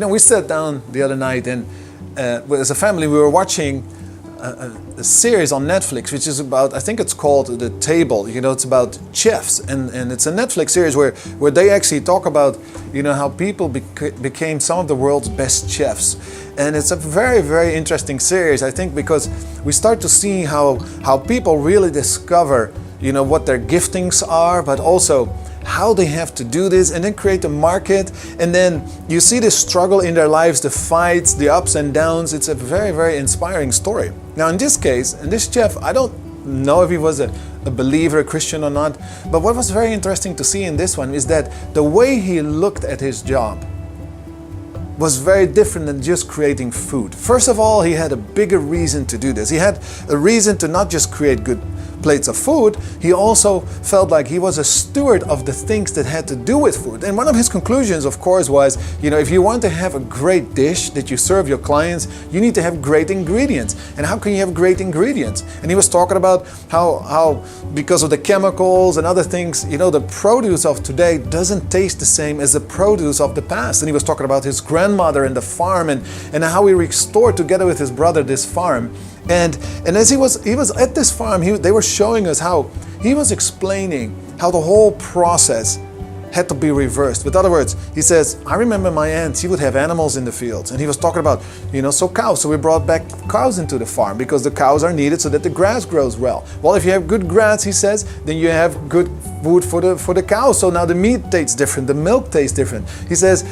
we sat down the other night and as a family we were watching a series on Netflix, which is about, I think it's called The Table. It's about chefs, and it's a Netflix series where they actually talk about, how people became some of the world's best chefs. And it's a very, very interesting series, I think, because we start to see how people really discover, what their giftings are, but also how they have to do this and then create a market. And then you see the struggle in their lives, the fights, the ups and downs. It's a very, very inspiring story. Now in this case, and this chef, I don't know if he was a believer, a Christian or not, but what was very interesting to see in this one is that the way he looked at his job was very different than just creating food. First of all, he had a bigger reason to do this. He had a reason to not just create good plates of food, he also felt like he was a steward of the things that had to do with food. And one of his conclusions, of course, was, if you want to have a great dish that you serve your clients, you need to have great ingredients. And how can you have great ingredients? And he was talking about how because of the chemicals and other things, the produce of today doesn't taste the same as the produce of the past. And he was talking about his grandmother and the farm and how he restored together with his brother this farm. And as he was at this farm, they were showing us how he was explaining how the whole process had to be reversed. With other words, he says, I remember my aunt, she would have animals in the fields. And he was talking about, cows. So we brought back cows into the farm because the cows are needed so that the grass grows well. Well, if you have good grass, he says, then you have good food for the cows. So now the meat tastes different, the milk tastes different. He says,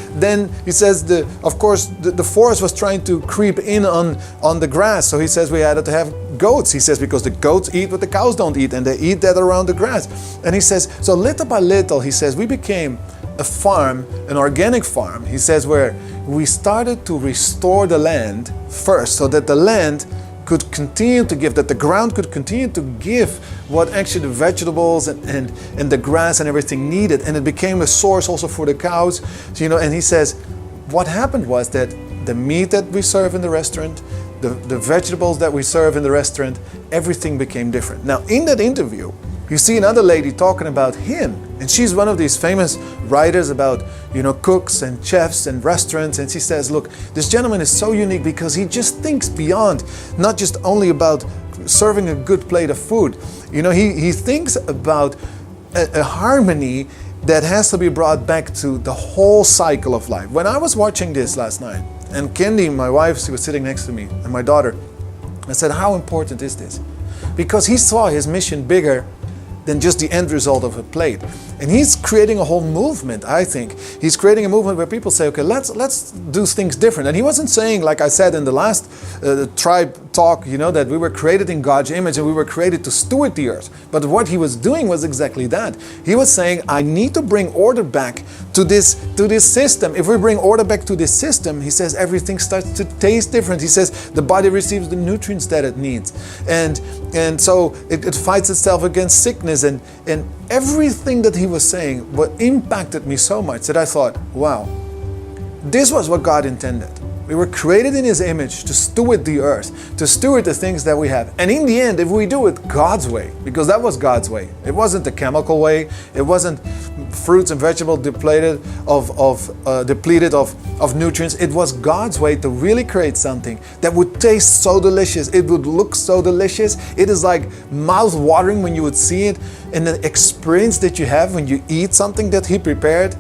of course, the forest was trying to creep in on the grass. So he says we had to have goats. He says, because the goats eat what the cows don't eat, and they eat that around the grass. And he says, so little by little, he says, we became a farm, an organic farm. He says, where we started to restore the land first, so that the land could continue to give, that the ground could continue to give what actually the vegetables and the grass and everything needed. And it became a source also for the cows. And he says, what happened was that the meat that we serve in the restaurant, the vegetables that we serve in the restaurant, everything became different. Now, in that interview, you see another lady talking about him, and she's one of these famous writers about, cooks and chefs and restaurants, and she says, look, this gentleman is so unique because he just thinks beyond, not just only about serving a good plate of food. He thinks about a harmony that has to be brought back to the whole cycle of life. When I was watching this last night, and Candy, my wife, she was sitting next to me, and my daughter, I said, how important is this? Because he saw his mission bigger than just the end result of a plate. And he's creating a whole movement, I think. He's creating a movement where people say, okay, let's do things different. And he wasn't saying, like I said in the last tribe talk, that we were created in God's image and we were created to steward the earth. But what he was doing was exactly that. He was saying, I need to bring order back to this system. If we bring order back to this system, he says, everything starts to taste different. He says, the body receives the nutrients that it needs. And so it fights itself against sickness, and everything that he was saying, what impacted me so much that I thought, wow, this was what God intended. We were created in His image to steward the earth, to steward the things that we have. And in the end, if we do it God's way, because that was God's way, it wasn't the chemical way, it wasn't fruits and vegetables depleted of nutrients. It was God's way to really create something that would taste so delicious. It would look so delicious. It is like mouth-watering when you would see it, and the experience that you have when you eat something that He prepared.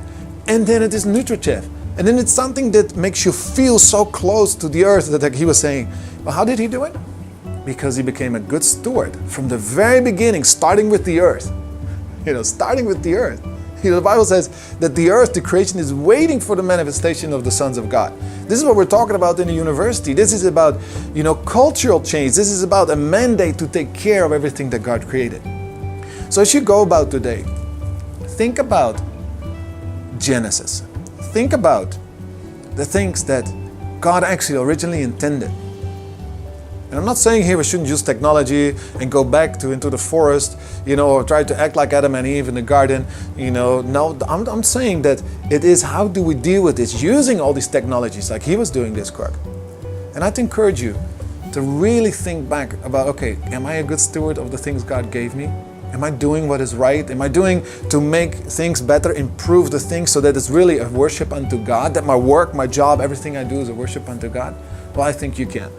And then it is nutritive. And then it's something that makes you feel so close to the earth that, like he was saying, well, how did he do it? Because he became a good steward from the very beginning, starting with the earth. Starting with the earth. The Bible says that the earth, the creation, is waiting for the manifestation of the sons of God. This is what we're talking about in the university. This is about, cultural change. This is about a mandate to take care of everything that God created. So as you go about today, think about Genesis. Think about the things that God actually originally intended. And I'm not saying here we shouldn't use technology and go back into the forest, or try to act like Adam and Eve in the garden. No, I'm saying that it is, how do we deal with this using all these technologies like he was doing this, Kirk? And I'd encourage you to really think back about, okay, am I a good steward of the things God gave me? Am I doing what is right? Am I doing to make things better, improve the things so that it's really a worship unto God? That my work, my job, everything I do is a worship unto God? Well, I think you can.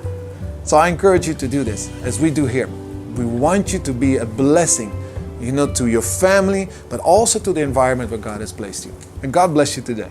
So I encourage you to do this, as we do here. We want you to be a blessing, to your family, but also to the environment where God has placed you. And God bless you today.